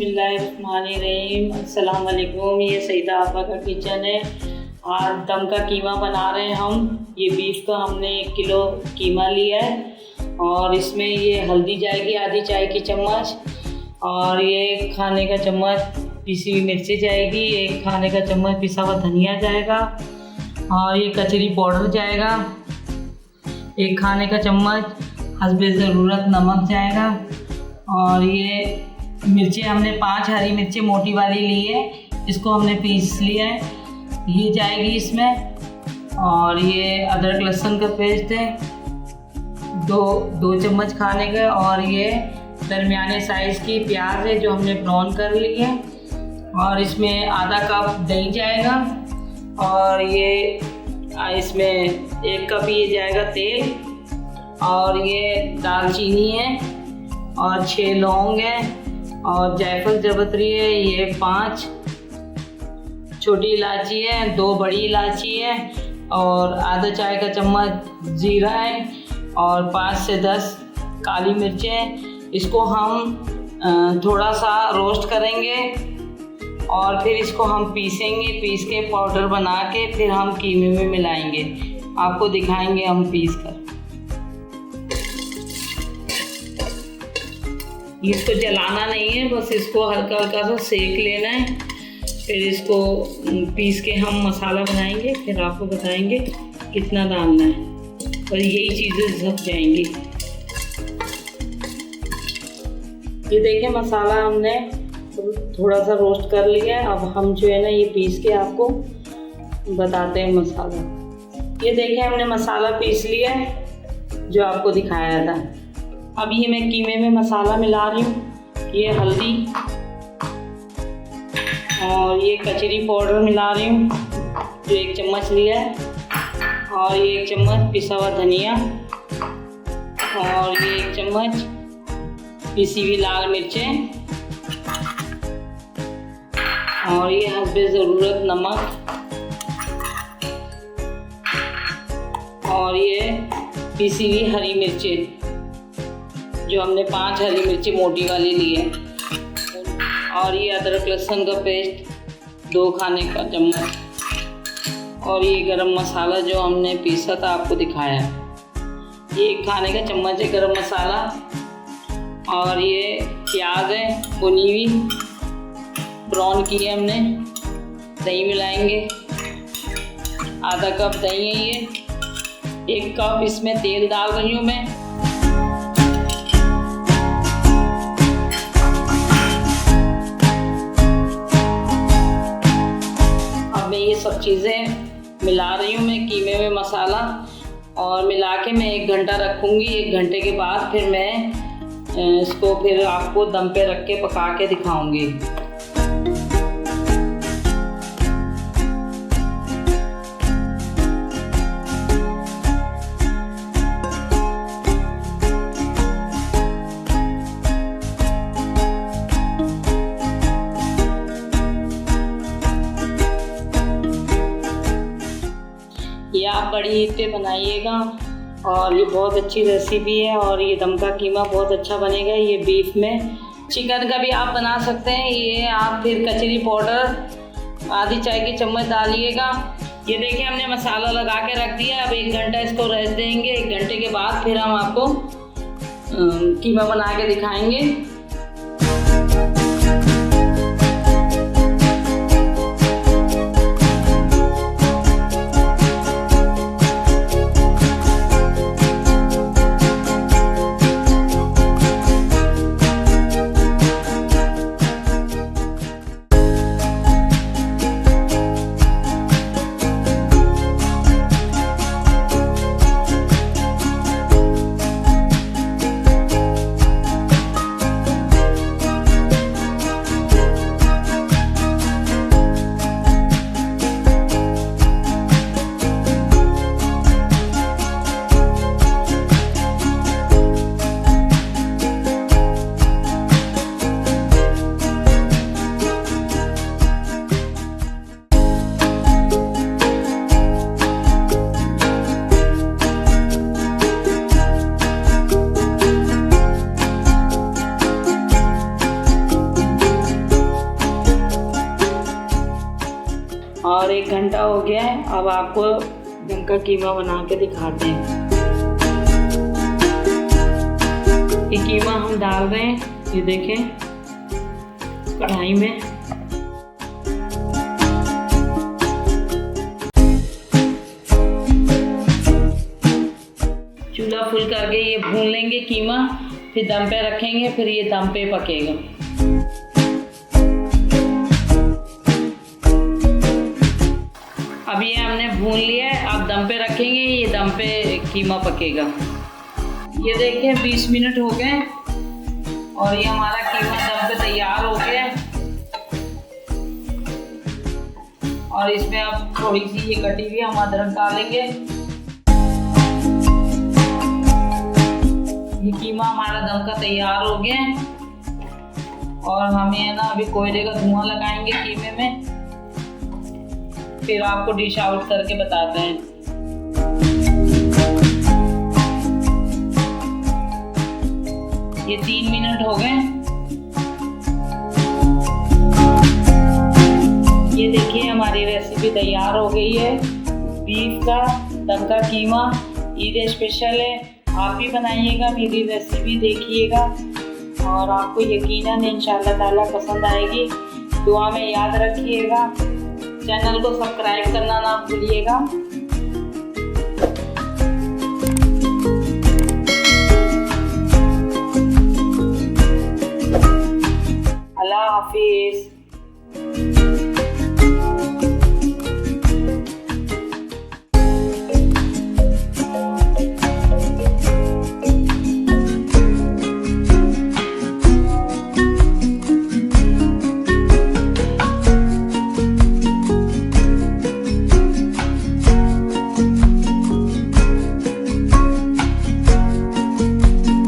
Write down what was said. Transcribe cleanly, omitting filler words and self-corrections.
बिस्मिल्लाहिर्रहमानिर्रहीम। अस्सलाम वालेकुम। ये सईदा आपा का किचन है। आज दम का कीमा बना रहे हैं हम। ये बीफ का हमने 1 किलो कीमा लिया है और इसमें ये हल्दी जाएगी आधी चाय की चम्मच, और ये खाने का चम्मच पिसी हुई मिर्ची जाएगी, 1 खाने का चम्मच पिसा हुआ धनिया जाएगा, और ये कचरी पाउडर जाएगा, 1 खाने का चम्मच हस्बे ज़रूरत नमक जाएगा, और ये मिर्ची हमने 5 हरी मिर्ची मोटी वाली ली है, इसको हमने पीस लिया है, ये जाएगी इसमें। और ये अदरक लहसुन का पेस्ट है 2 चम्मच खाने का, और ये दरमियाने साइज़ की प्याज है जो हमने ब्राउन कर ली है, और इसमें आधा कप दही जाएगा, और ये इसमें 1 कप ये जाएगा तेल, और ये दालचीनी है, और 6 लौंग है, और जायफल जवतरी है, ये 5 छोटी इलायची है, 2 बड़ी इलायची है, और आधा चाय का चम्मच जीरा है, और 5 से 10 काली मिर्चें हैं। इसको हम थोड़ा सा रोस्ट करेंगे और फिर इसको हम पीसेंगे, पीस के पाउडर बना के फिर हम कीमे में मिलाएंगे, आपको दिखाएंगे हम पीस कर। इसको जलाना नहीं है, बस इसको हल्का हल्का सा सेक लेना है, फिर इसको पीस के हम मसाला बनाएंगे, फिर आपको बताएंगे कितना डालना है, और यही चीज़ें सब जाएंगी। ये देखिए मसाला हमने थोड़ा सा रोस्ट कर लिया है, अब हम जो है ना ये पीस के आपको बताते हैं मसाला। ये देखिए हमने मसाला पीस लिया है जो आपको दिखाया था। अब ये मैं कीमे में मसाला मिला रही हूँ, ये हल्दी और ये कचरी पाउडर मिला रही हूँ जो 1 चम्मच लिया है, और ये 1 चम्मच पिसा हुआ धनिया, और ये 1 चम्मच पिसी हुई लाल मिर्चें, और ये हस्बे ज़रूरत नमक, और ये पिसी हुई हरी मिर्चें जो हमने 5 हरी मिर्ची मोटी वाली ली है, और ये अदरक लहसुन का पेस्ट 2 खाने का चम्मच, और ये गरम मसाला जो हमने पीसा था आपको दिखाया है, ये 1 खाने का चम्मच है गरम मसाला, और ये प्याज है भुनी हुई ब्राउन की है हमने, दही मिलाएंगे, आधा कप दही है ये, 1 कप इसमें तेल डाल रही हूँ मैं, ये सब चीज़ें मिला रही हूँ मैं कीमे में मसाला, और मिला के मैं 1 घंटा रखूँगी। 1 घंटे के बाद फिर मैं इसको फिर आपको दम पे रख के पका के दिखाऊँगी। ये आप बड़ी ईद पे बनाइएगा, और ये बहुत अच्छी रेसिपी है, और ये दम का कीमा बहुत अच्छा बनेगा। ये बीफ में चिकन का भी आप बना सकते हैं। ये आप फिर कचरी पाउडर आधी चाय की चम्मच डालिएगा। ये देखिए हमने मसाला लगा के रख दिया, अब 1 घंटा इसको रेस्ट देंगे। 1 घंटे के बाद फिर हम आपको कीमा बना के दिखाएंगे। और 1 घंटा हो गया है। अब आपको दम का कीमा बना के दिखाते हैं। ये कीमा हम डाल रहे हैं, ये देखें, कढ़ाई में। चूल्हा फुल करके ये भून लेंगे कीमा, फिर दम पे रखेंगे, फिर ये दम पे पकेगा। अब ये हमने भून लिया है, अब दम पे रखेंगे, ये दम पे कीमा पकेगा। ये देखिए 20 मिनट हो गए और ये हमारा कीमा दम पे तैयार हो गया है। और इसमें अब थोड़ी सी ये कटी हुई हम अदरक डालेंगे। ये कीमा हमारा दम का तैयार हो गया है और हमें है ना अभी कोयले का धुआं लगाएंगे कीमे में, फिर आपको डिश आउट करके बताते हैं। ये 3 मिनट हो गए। ये देखिए हमारी रेसिपी तैयार हो गई है। बीफ का दम का कीमा ईद स्पेशल है। आप भी बनाइएगा, मेरी रेसिपी देखिएगा और आपको यकीनन इंशाअल्लाह ताला पसंद आएगी। दुआ में याद रखिएगा, चैनल को सब्सक्राइब करना ना भूलिएगा। अल्लाह हाफिज़।